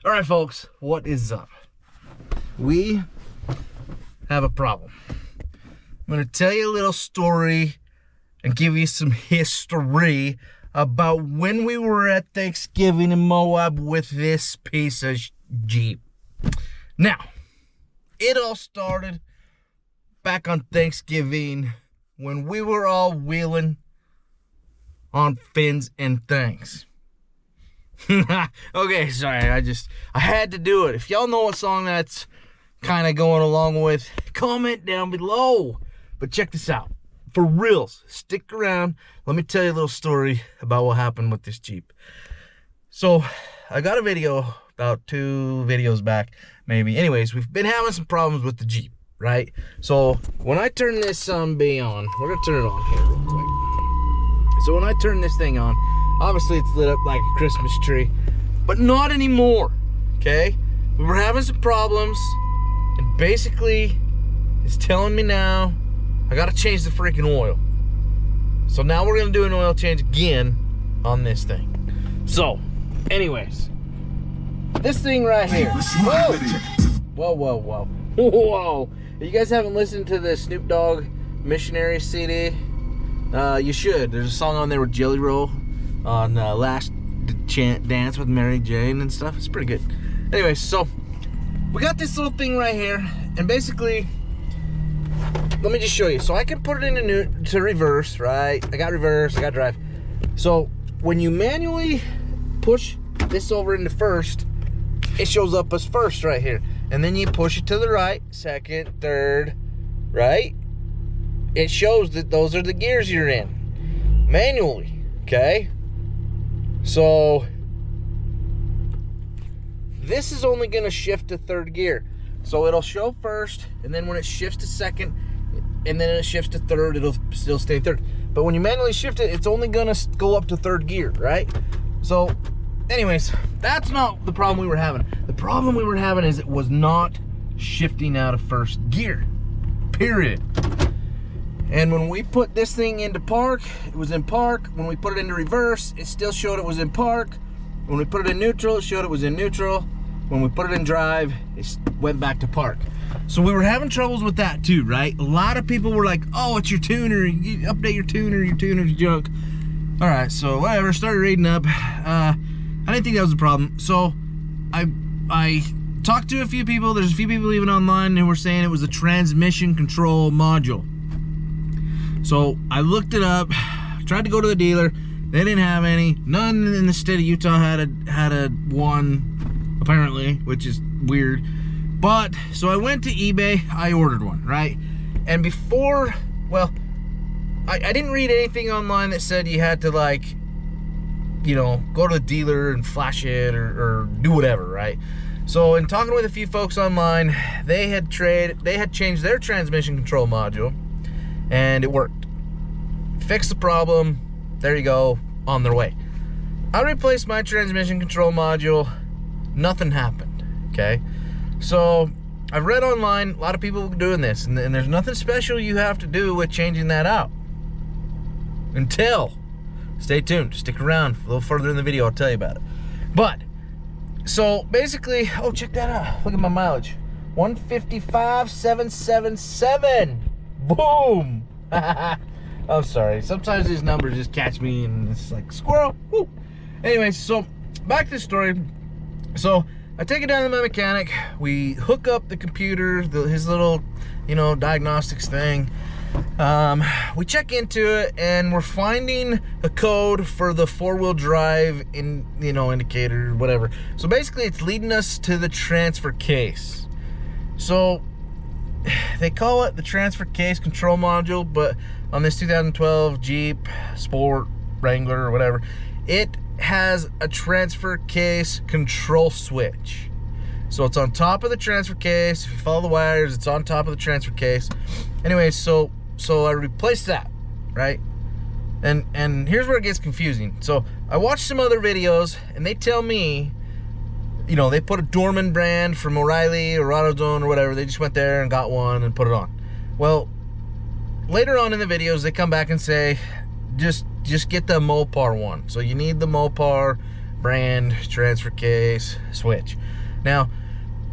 All right, folks, what is up? We have a problem. I'm going to tell you a little story and give you some history about when we were at Thanksgiving in Moab with this piece of Jeep. Now, it all started back on Thanksgiving when we were all wheeling on fins and things. Okay, sorry, I had to do it. If y'all know what song that's kind of going along with, comment down below. But check this out. For reals, stick around. Let me tell you a little story about what happened with this Jeep. So, I got a video about 2 videos back, maybe. Anyways, we've been having some problems with the Jeep, right? So, when I turn this B on, we're going to turn it on here real quick. So, when I turn this thing on, obviously it's lit up like a Christmas tree, but not anymore, okay? We were having some problems, and basically, it's telling me now, I gotta change the freaking oil. So now we're gonna do an oil change again on this thing. So, anyways, this thing right here. Whoa, whoa, whoa, whoa. Whoa. If you guys haven't listened to the Snoop Dogg Missionary CD, you should. There's a song on there with Jelly Roll on Last Dance with Mary Jane and stuff. It's pretty good. Anyways, so we got this little thing right here, and basically, let me just show you. So I can put it into reverse, right? I got reverse, I got drive. So when you manually push this over into first, it shows up as first right here. And then you push it to the right, second, third, right? It shows that those are the gears you're in manually, okay? So this is only going to shift to third gear. So it'll show first, and then when it shifts to second, and then it shifts to third, it'll still stay third. But when you manually shift it, it's only gonna go up to third gear, right? So, anyways, that's not the problem we were having. The problem we were having is it was not shifting out of first gear, period. And when we put this thing into park, it was in park. When we put it into reverse, it still showed it was in park. When we put it in neutral, it showed it was in neutral. When we put it in drive, it went back to park. So we were having troubles with that too, right? A lot of people were like, oh, it's your tuner, you update your tuner's junk. All right, so whatever, started reading up. I didn't think that was a problem. So I talked to a few people. There's a few people even online who were saying it was a transmission control module. So I looked it up, tried to go to the dealer. They didn't have any. None in the state of Utah had a one, apparently, which is weird. But, so I went to eBay, I ordered one, right? And before, well, I didn't read anything online that said you had to, like, you know, go to the dealer and flash it or do whatever, right? So in talking with a few folks online, they had changed their transmission control module, and it worked. Fixed the problem, there you go, on their way. I replaced my transmission control module, nothing happened, okay? So I've read online, a lot of people doing this, and there's nothing special you have to do with changing that out. Until, stay tuned, stick around a little further in the video, I'll tell you about it. But, so basically, oh, check that out, look at my mileage. 155,777, boom. I'm sorry, sometimes these numbers just catch me and it's like, squirrel, woo. Anyways, so back to the story. So I take it down to my mechanic, we hook up the computer, his little, you know, diagnostics thing. We check into it, and we're finding a code for the 4-wheel drive indicator, whatever. So basically it's leading us to the transfer case. So they call it the transfer case control module, but on this 2012 Jeep Sport Wrangler or whatever, it has a transfer case control switch. So it's on top of the transfer case. If you follow the wires, it's on top of the transfer case. Anyway, so I replaced that, right? And here's where it gets confusing. So I watched some other videos, and they tell me, you know, they put a Dorman brand from O'Reilly or AutoZone or whatever. They just went there and got one and put it on. Well, later on in the videos, they come back and say, just get the Mopar one. So you need the Mopar brand, transfer case, switch. Now,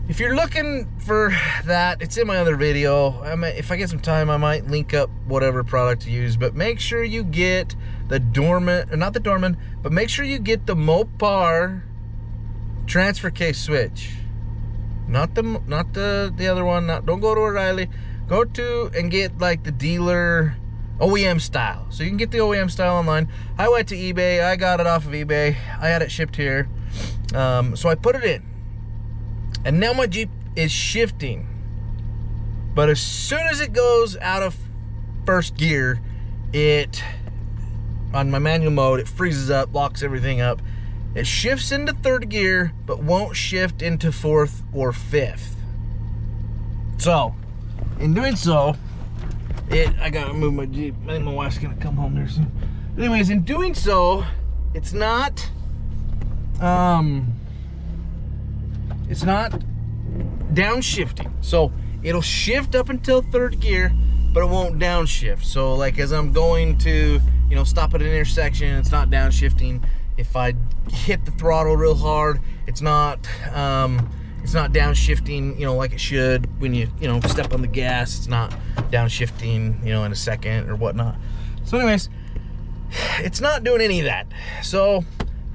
if you're looking for that, it's in my other video. If I get some time, I might link up whatever product to use, but make sure you get the Dorman, or not the Dorman, but make sure you get the Mopar transfer case switch. Not the other one. Don't go to O'Reilly. Go to and get like the dealer OEM style. So you can get the OEM style online. I went to eBay. I got it off of eBay. I had it shipped here. So I put it in. And now my Jeep is shifting. But as soon as it goes out of first gear, on my manual mode, it freezes up, locks everything up. It shifts into third gear, but won't shift into fourth or fifth. So, in doing so, I gotta move my Jeep. I think my wife's gonna come home there soon. Anyways, in doing so, it's not downshifting. So it'll shift up until third gear, but it won't downshift. So like as I'm going to, stop at an intersection, it's not downshifting. If I hit the throttle real hard, it's not downshifting, like it should. When you step on the gas, it's not downshifting, in a second or whatnot. So anyways, it's not doing any of that. So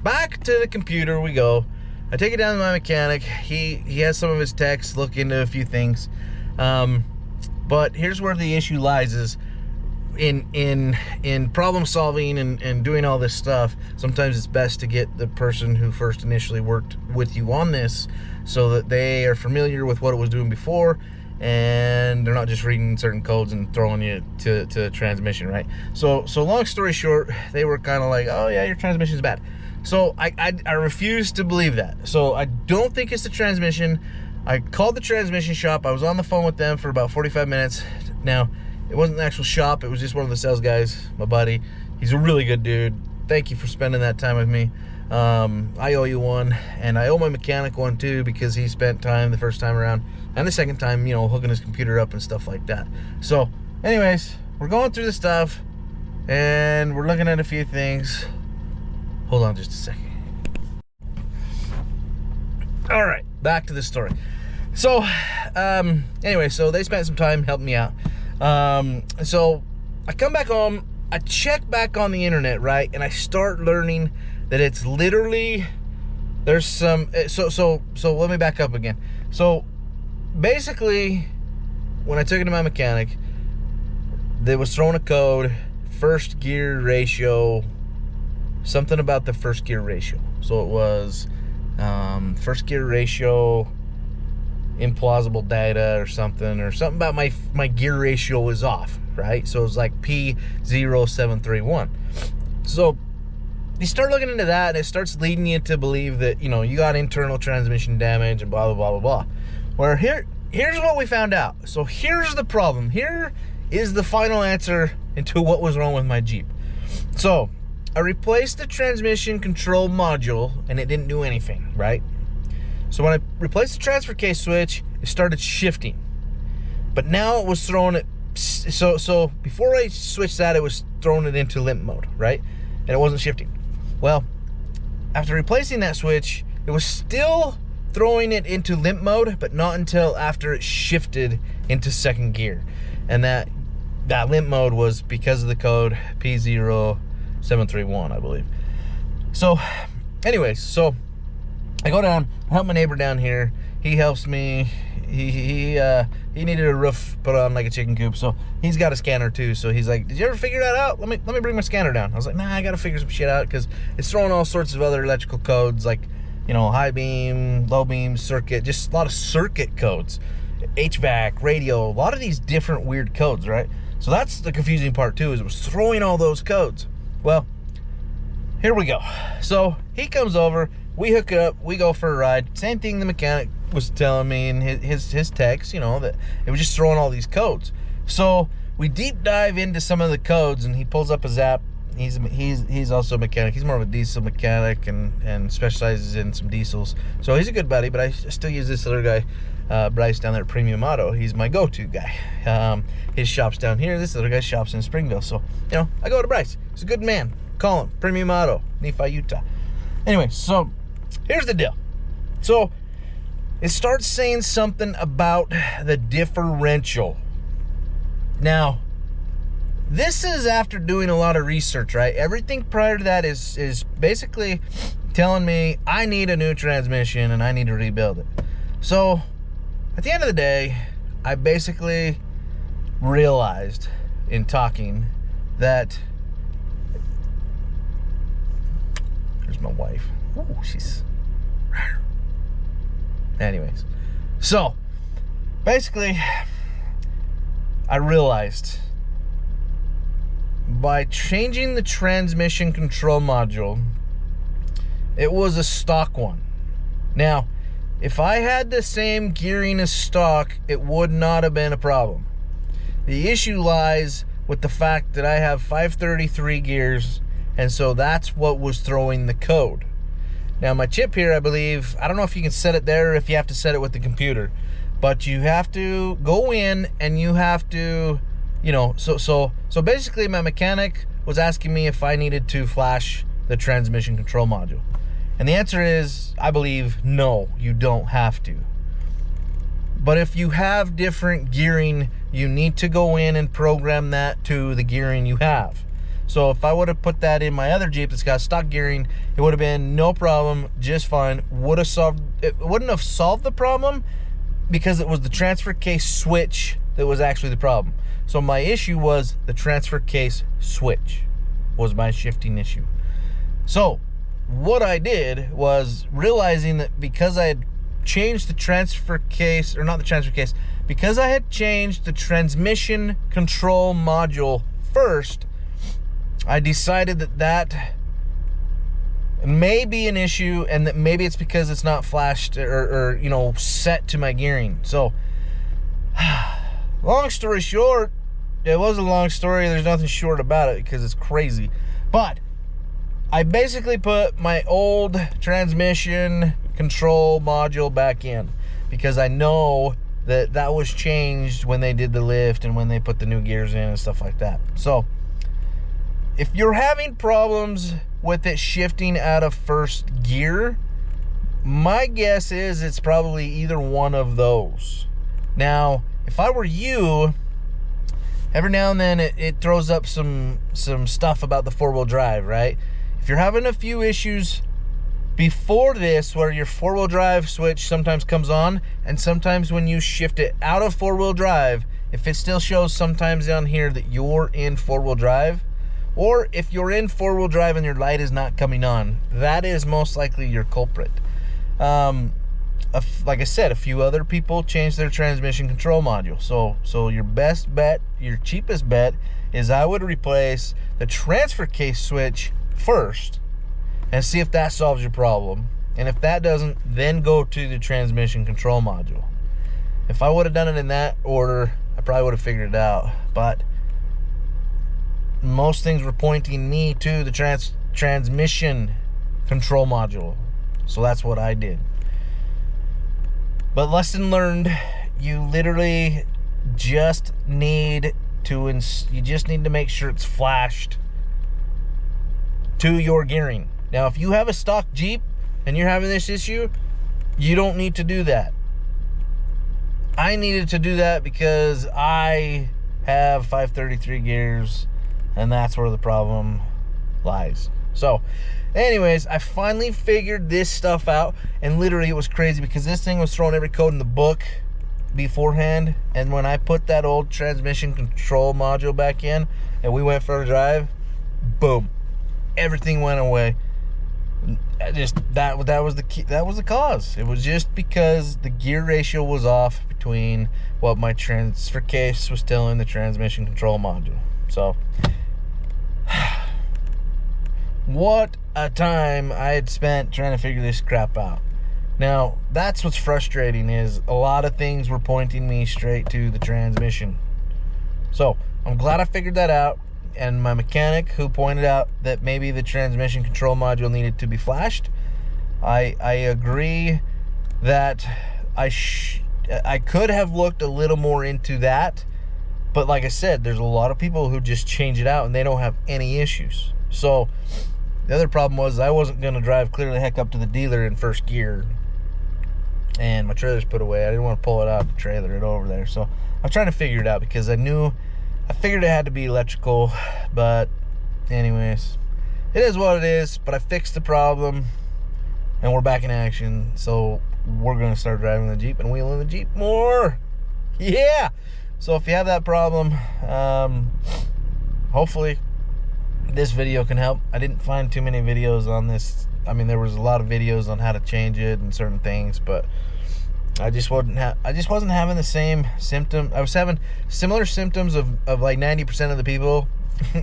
back to the computer we go. I take it down to my mechanic. He has some of his techs look into a few things. But here's where the issue lies, is in problem solving and doing all this stuff. Sometimes it's best to get the person who first initially worked with you on this, so that they are familiar with what it was doing before, and they're not just reading certain codes and throwing you to transmission, right? So long story short, they were kind of like, oh yeah, your transmission's bad. So I refuse to believe that. So I don't think it's the transmission. I called the transmission shop. I was on the phone with them for about 45 minutes. Now, it wasn't the actual shop. It was just one of the sales guys, my buddy. He's a really good dude. Thank you for spending that time with me. I owe you one, and I owe my mechanic one too, because he spent time the first time around, and the second time, hooking his computer up and stuff like that. So anyways, we're going through the stuff, and we're looking at a few things. Hold on just a second. All right, back to the story. So anyway, so they spent some time helping me out. So I come back home, I check back on the internet, right? And I start learning that it's literally, there's some, so let me back up again. So basically, when I took it to my mechanic, they was throwing a code, first gear ratio, something about the first gear ratio. So it was first gear ratio, implausible data or something about my gear ratio was off, right? So it was like P0731. So you start looking into that, and it starts leading you to believe that you got internal transmission damage and blah blah blah blah blah. Where here's what we found out. So here's the problem. Here is the final answer into what was wrong with my Jeep. So I replaced the transmission control module, and it didn't do anything, right? So when I replaced the transfer case switch, it started shifting. But now it was throwing it, so before I switched that, it was throwing it into limp mode, right? And it wasn't shifting. Well, after replacing that switch, it was still throwing it into limp mode, but not until after it shifted into second gear. And that limp mode was because of the code P0731, I believe. So anyways, so I go down, I help my neighbor down here. He helps me. He needed a roof put on like a chicken coop, so he's got a scanner too. So he's like, "Did you ever figure that out? Let me bring my scanner down." I was like, "Nah, I gotta figure some shit out because it's throwing all sorts of other electrical codes, like high beam, low beam, circuit, just a lot of circuit codes, HVAC, radio, a lot of these different weird codes, right?" So that's the confusing part too, is it was throwing all those codes. Well, here we go. So he comes over. We hook it up, we go for a ride. Same thing the mechanic was telling me in his text, that it was just throwing all these codes. So we deep dive into some of the codes, and he pulls up his app. He's also a mechanic. He's more of a diesel mechanic and specializes in some diesels. So he's a good buddy, but I still use this other guy, Bryce, down there at Premium Auto. He's my go-to guy. His shop's down here. This other guy's shop's in Springville. So, I go to Bryce. He's a good man. Call him. Premium Auto, Nephi, Utah. Anyway, so here's the deal. So it starts saying something about the differential. Now, this is after doing a lot of research, right? Everything prior to that is basically telling me I need a new transmission and I need to rebuild it. So at the end of the day, I basically realized in talking that there's my wife. Oh, she's... Anyways, so basically I realized by changing the transmission control module, it was a stock one. Now, if I had the same gearing as stock, it would not have been a problem. The issue lies with the fact that I have 533 gears, and so that's what was throwing the code. Now, my chip here, I believe, I don't know if you can set it there or if you have to set it with the computer, but you have to go in and you have to, you know, so basically my mechanic was asking me if I needed to flash the transmission control module. And the answer is, I believe, no, you don't have to. But if you have different gearing, you need to go in and program that to the gearing you have. So if I would have put that in my other Jeep that's got stock gearing, it would have been no problem, just fine. It wouldn't have solved the problem because it was the transfer case switch that was actually the problem. So my issue was the transfer case switch was my shifting issue. So what I did was realizing that because I had changed the transfer case, or not the transfer case, because I had changed the transmission control module first, I decided that that may be an issue and that maybe it's because it's not flashed or you know, set to my gearing. So long story short, it was a long story. There's nothing short about it because it's crazy. But I basically put my old transmission control module back in because I know that that was changed when they did the lift and when they put the new gears in and stuff like that. So if you're having problems with it shifting out of first gear, my guess is it's probably either one of those. Now, if I were you, every now and then it throws up some stuff about the four-wheel drive, right? If you're having a few issues before this where your four-wheel drive switch sometimes comes on, and sometimes when you shift it out of four-wheel drive, if it still shows sometimes down here that you're in four-wheel drive, or if you're in four-wheel drive and your light is not coming on, that is most likely your culprit. Like I said, a few other people changed their transmission control module. So your best bet, your cheapest bet, is I would replace the transfer case switch first and see if that solves your problem. And if that doesn't, then go to the transmission control module. If I would have done it in that order, I probably would have figured it out. But most things were pointing me to the transmission control module. So that's what I did. But lesson learned, you literally just need to make sure it's flashed to your gearing. Now, if you have a stock Jeep and you're having this issue, you don't need to do that. I needed to do that because I have 533 gears, and that's where the problem lies. So anyways, I finally figured this stuff out, and literally it was crazy because this thing was throwing every code in the book beforehand, and when I put that old transmission control module back in and we went for a drive, boom, everything went away. That was the key, that was the cause. It was just because the gear ratio was off between what my transfer case was telling the transmission control module. So what a time I had spent trying to figure this crap out. Now, that's what's frustrating, is a lot of things were pointing me straight to the transmission. So I'm glad I figured that out, and my mechanic who pointed out that maybe the transmission control module needed to be flashed, I agree that I could have looked a little more into that, but like I said, there's a lot of people who just change it out and they don't have any issues. So The other problem was I wasn't going to drive clear the heck up to the dealer in first gear. And my trailer's put away. I didn't want to pull it out the trailer, it over there. So I'm trying to figure it out because I figured it had to be electrical. But anyways, it is what it is. But I fixed the problem and we're back in action. So we're going to start driving the Jeep and wheeling the Jeep more. Yeah. So if you have that problem, hopefully this video can help. I didn't find too many videos on this. I mean, there was a lot of videos on how to change it and certain things, but I just wasn't having the same symptom. I was having similar symptoms of like 90% of the people,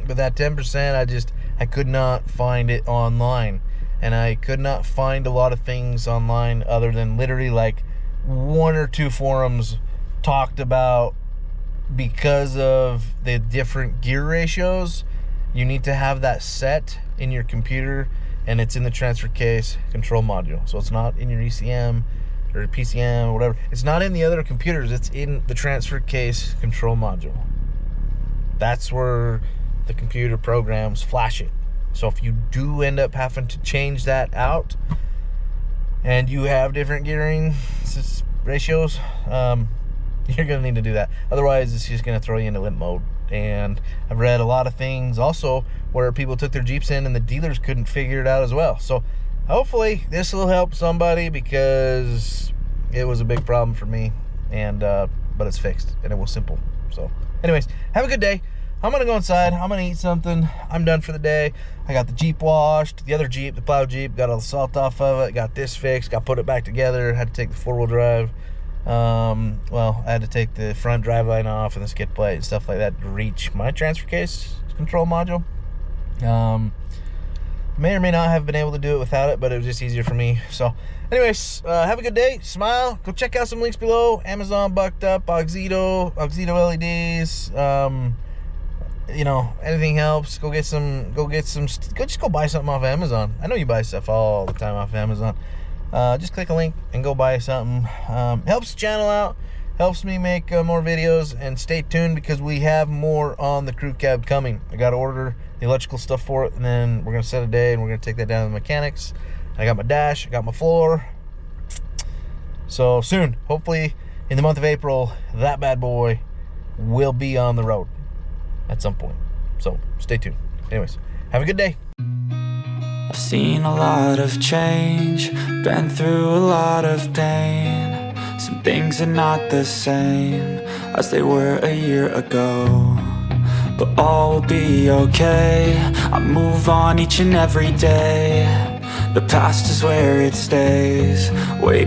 but that 10%, I could not find it online. And I could not find a lot of things online other than literally like 1 or 2 forums talked about, because of the different gear ratios, you need to have that set in your computer, and it's in the transfer case control module. So it's not in your ECM or PCM or whatever. It's not in the other computers. It's in the transfer case control module. That's where the computer programs flash it. So if you do end up having to change that out and you have different gearing ratios, you're going to need to do that. Otherwise, it's just going to throw you into limp mode. And I've read a lot of things also where people took their Jeeps in and the dealers couldn't figure it out as well. So hopefully this will help somebody, because it was a big problem for me. And but it's fixed and it was simple. So anyways, have a good day. I'm going to go inside. I'm going to eat something. I'm done for the day. I got the Jeep washed. The other Jeep, the plow Jeep, got all the salt off of it. Got this fixed. Got put it back together. Had to take the 4-wheel drive. Well, I had to take the front driveline off and the skid plate and stuff like that to reach my transfer case control module. May or may not have been able to do it without it, but it was just easier for me. So anyways, have a good day. Smile. Go check out some links below. Amazon bucked up. Auxito LEDs. You know, anything helps. Go just go buy something off Amazon. I know you buy stuff all the time off Amazon. Just click a link and go buy something. Helps the channel out, helps me make more videos, and stay tuned because we have more on the crew cab coming. I got to order the electrical stuff for it, and then we're going to set a day and we're going to take that down to the mechanics. I got my dash, I got my floor. So soon, hopefully in the month of April, that bad boy will be on the road at some point. So stay tuned. Anyways, have a good day. I've seen a lot of change, been through a lot of pain. Some things are not the same as they were a year ago, but all will be okay. I move on each and every day. The past is where it stays, way